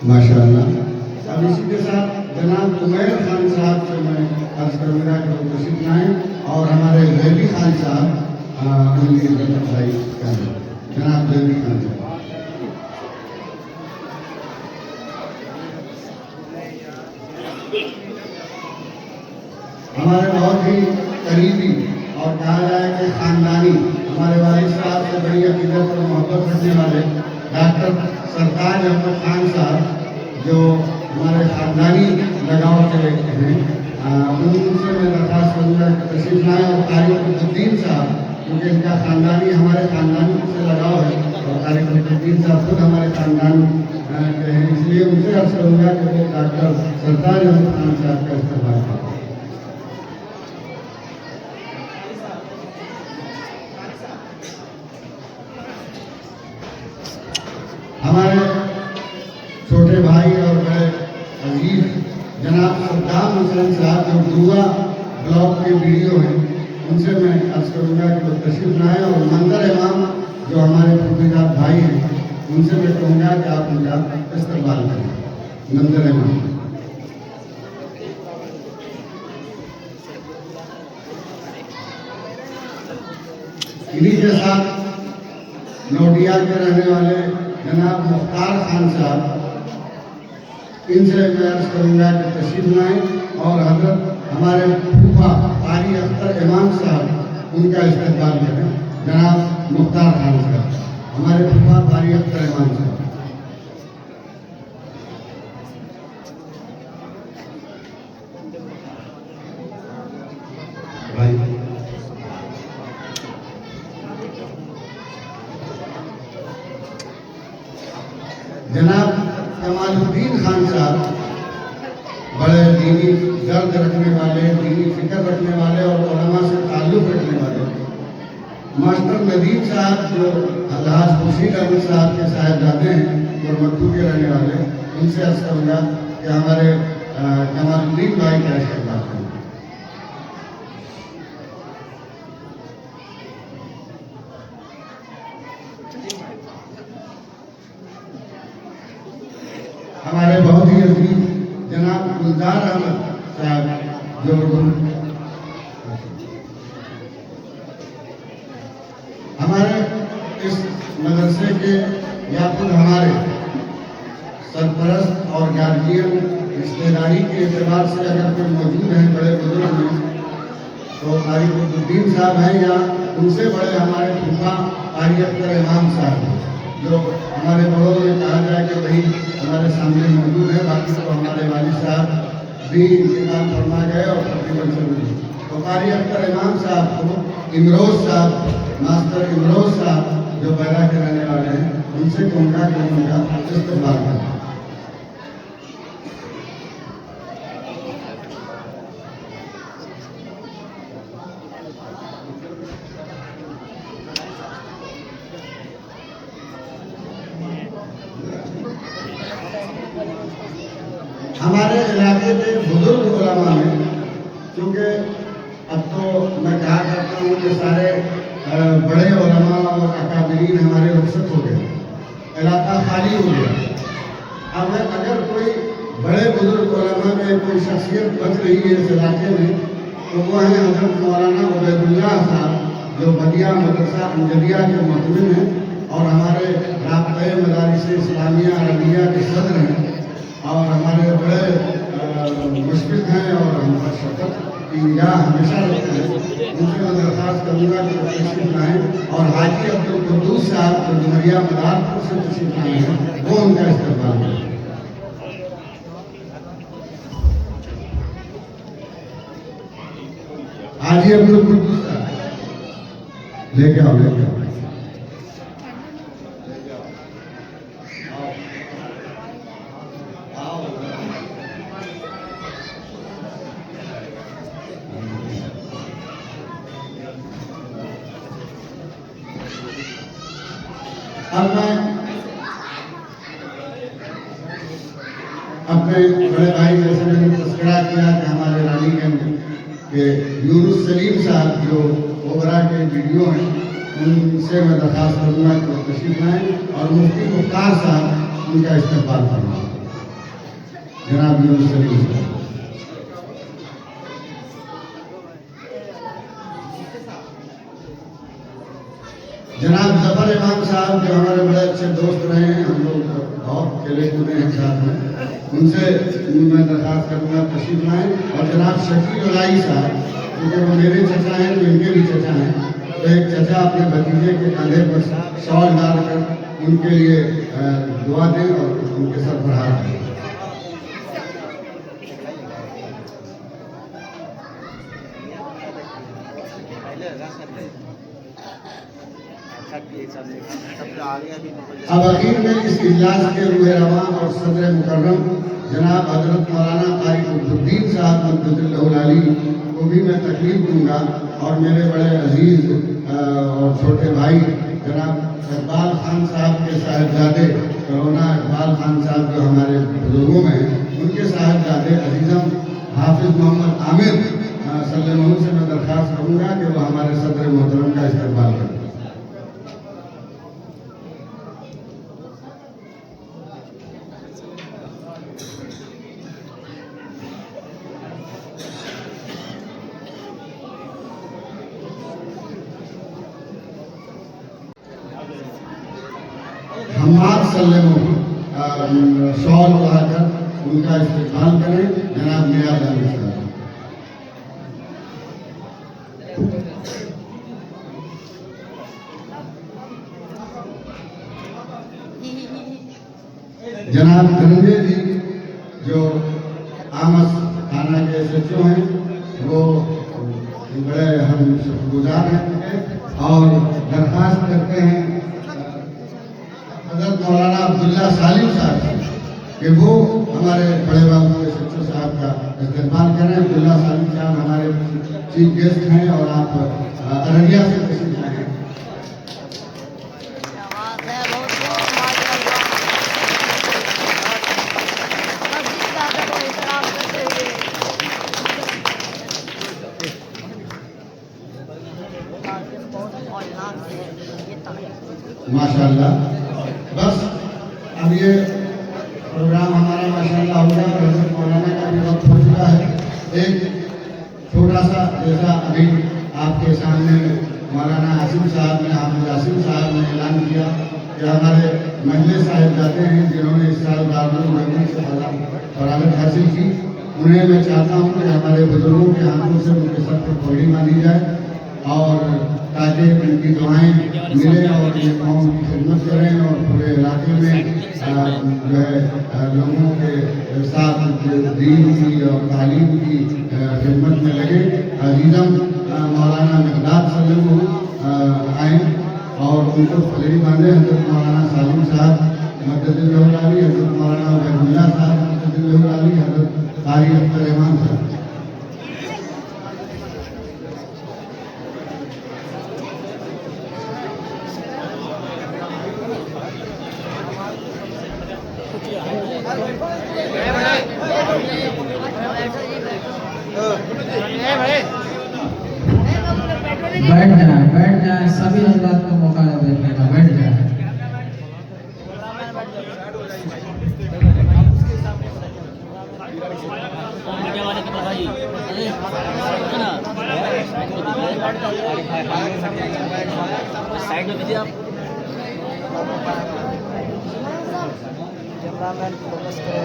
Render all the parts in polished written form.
माशाअल्लाह। अब इसी के साथ जनाब उमैर खान साहब से मैं अर्ज करूँगा कि वो तशरीफ लाएँ और हमारे जैदी खान साहब उनकी इज्जत अफजाई करें। जनाब जैदी खान साहब हमारे बहुत ही करीबी और कहा जाए कि खानदानी हमारे वालिद साहब से बड़ी अकीदत और मोहब्बत रखने वाले डॉक्टर सरताज अहमद खान साहब जो हमारे खानदानी लगाव के हैं, उनसे मैं दरख्वास्त करूँगा कि तशरीफ लाएँ और तारिकुद्दीन साहब, क्योंकि इनका खानदानी हमारे खानदान से लगाव है और तारिकुद्दीन साहब खुद हमारे खानदान के हैं, इसलिए उनसे अर्ज करूँगा कि वो डॉक्टर सरताज अहमद खान साहब का इस्तेमाल करें। हमारे छोटे भाई और बड़े अजीज जनाब सद्दाम हुसैन साहब जो दुआ ब्लॉक के वीडियो हैं, उनसे मैं अर्ज करूँगा कि वो तशरीफ लाएँ और मंदिर इमाम जो हमारे फूफीजात भाई हैं, उनसे मैं कहूँगा कि आप उनका इस्तेमाल करें। मंदिर इमाम इन्हीं के साथ नोटिया के रहने वाले जनाब मुख्तार खान साहब, इनसे मैं अर्ज करूँगा कि तशरीफ लाएँ और हजरत हमारे फूफा कारी अख्तर इमाम साहब उनका इस्तेमाल करें। जनाब मुख्तार खान साहब, हमारे फूफा कारी अख्तर इमाम साहब। भाई जनाब कमालुद्दीन खान साहब, बड़े दीनी दर्द रखने वाले, दीनी फिक्र रखने वाले और उलमा से ताल्लुक़ रखने वाले। मास्टर नदीम साहब जो अलहाज खुर्शीद अहमद साहब के साहिबजादे हैं और मक्खू के रहने वाले, उनसे अर्ज करूँगा कि हमारे कमालुद्दीन भाई का इस्तेमाल करें। हमारे बहुत ही अजीज जनाब गुलजार अहमद साहब जो हमारे इस मदरसे के या फिर हमारे सरपरस्त और गार्जियन रिश्तेदारी के एतबार से अगर कोई मौजूद हैं बड़े बुजुर्ग हैं, तो तारिकुद्दीन साहब हैं या उनसे बड़े हमारे फूफा कारी अख्तर इमाम साहब जो हमारे बड़ों में कहा जाए कि वही हमारे सामने मौजूद है। बाकी तो हमारे वालिद साहब भी इंतकाल फरमा गए और तकरीबन सब तो कारी अख्तर इमाम साहब को इमरोज साहब, मास्टर इमरोज साहब जो पैदा के रहने वाले हैं, उनसे कहूँगा कि उनका इस्तेमाल करें। हमारे इलाके के बुजुर्ग उलमा में, क्योंकि अब तो मैं कहा करता हूँ कि सारे बड़े उलमा और अकाबरीन हमारे रुखसत हो गए, इलाका खाली हो गया। अगर कोई बड़े बुजुर्ग उलमा में कोई शख्सियत बच रही है इस इलाके में, तो वो हैं हजरत मौलाना उबैदुल्लाह साहब जो बदिया मदरसा अंजलिया के मुतमिन हैं और हमारे राब्ता मदारिस इस्लामिया अरबिया के सदर हैं और हमारे बड़े मुश्किल हैं और हम पर शफकत की निगाह हमेशा रखते हैं। उनसे मैं दरख्वास्त करूँगा कि तशरीफ लाएँ और हाजी अब्दुल कुद्दूस साहब जो डुमरिया मदारपुर से तशरीफ लाए हैं, वो उनका इस्तेमाल करें। हाजी अब्दुल कुद्दूस साहब लेके आओ, लेके आओ। अब मैं अपने बड़े भाई जैसे मैंने तस्करा किया कि हमारे रानीगंज के यूनुस सलीम साहब जो ओबरा के वीडियो हैं, उनसे मैं दरख्वास्त करूँगा कि तशरीफ लाएँ और मुफ्ती मुख्तार साहब उनका इस्तेमाल फरमाएं। जनाब यूनुस सलीम साहब। जनाब जफर इमाम साहब जो हमारे बड़े अच्छे दोस्त रहे हैं, हम लोग बहुत खेले कूदे हैं साथ में, उनसे मैं दरख्वास्त करूँगा तशरीफ लाएँ। और जनाब शकील उलाई साहब, क्योंकि वो मेरे चचा हैं तो इनके भी चचा हैं, तो एक चचा अपने भतीजे के कंधे पर शॉल डालकर उनके लिए दुआ दें और उनके सर पर हाथ दें। अब आखिर में इस इजलास के रूह रवां और सदर मुकर्रम जनाब हजरत मौलाना कारी कुतुबुद्दीन साहब मददुल्लाह को भी मैं तकलीफ दूंगा, और मेरे बड़े अजीज और छोटे भाई जनाब इकबाल खान साहब के साहिबजादे करोना इकबाल खान साहब जो हमारे बुजुर्गों में हैं, उनके साहिबजादे अजीज़म हाफिज मोहम्मद आमिर सल्लल्लाहु से मैं दरख्वास्त करूँगा कि वो हमारे सदर मोहतरम का इस्तेमाल करें। हमाद सल्लल्लाहु शॉल लगाकर उनका इस्तेमाल करें। जनाब नियाज़ अहमद साहब। जनाब धनंजय जी जो आमस थाना के SHO हैं, वो बड़े हम शुक्रगुजार हैं और दरख्वास्त करते हैं हज़रत मौलाना अब्दुल्ला सालिम साहब कि वो हमारे बड़े बाबू SHO साहब का इस्तेमाल करें। अब्दुल्ला सालिम साहब हमारे चीफ गेस्ट हैं और आप अररिया से तशरीफ लाए हैं। माशाल्लाह, बस अब ये प्रोग्राम हमारा माशाल्लाह होगा। हज़रत मौलाना का भी वक्त हो चुका है। एक छोटा सा जैसा अभी आपके सामने मौलाना आसिम साहब ने हाफिज आसिम साहब ने ऐलान किया कि हमारे महले साहिबजादे हैं जिन्होंने इस साल दारुल उलूम से फरागत हासिल की, उन्हें मैं चाहता हूँ कि हमारे बुजुर्गों के हाथों से उनके सर पर पगड़ी बांधी जाए और ताकि उनकी दुआएं मिले और ये कौम की खिदमत करें और पूरे इलाके में जो है लोगों के साथ दीन की और तालीम की खिदमत में लगे। अजीज़म मौलाना मिक़दाद सल्लल्लाहु आए और उनको पगड़ी बांधे। हज़रत मौलाना सालिम साहब मददुल्लाह, हज़रत मौलाना उबैदुल्लाह साहब मददुल्लाह, हज़रत कारी अख्तर रहमान साहब। बैठ जाए सभी हजरात को मौका देने का, बैठ जाए। साइड में दीजिए आप। कैमरामैन फोकस करो।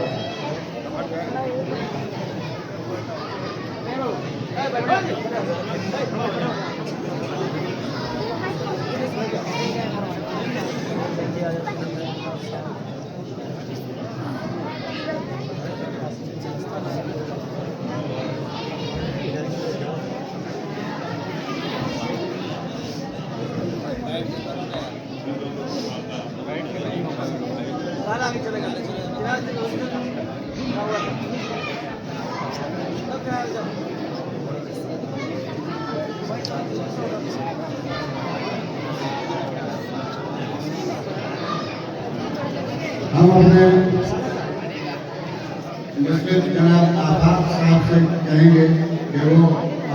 हम अपने मुस्लिम जनाब आफाक साहब से कहेंगे कि वो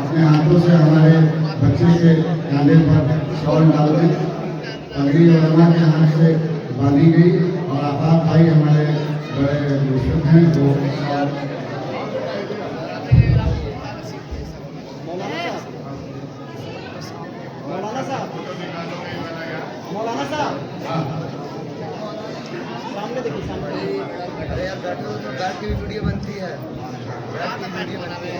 अपने हाथों से हमारे बच्चे के कांधे पर शॉल डाल दें। पगड़ी उलमा के हाथ से बांधी गई और आफाक भाई हमारे बड़े मुश्किल हैं, वो और मौलाना साहब मौलाना साहब हाँ सामने देखिए सामने अरे यार बैठो तो बैठ के भी वीडियो बनती है बैठ के वीडियो बनती है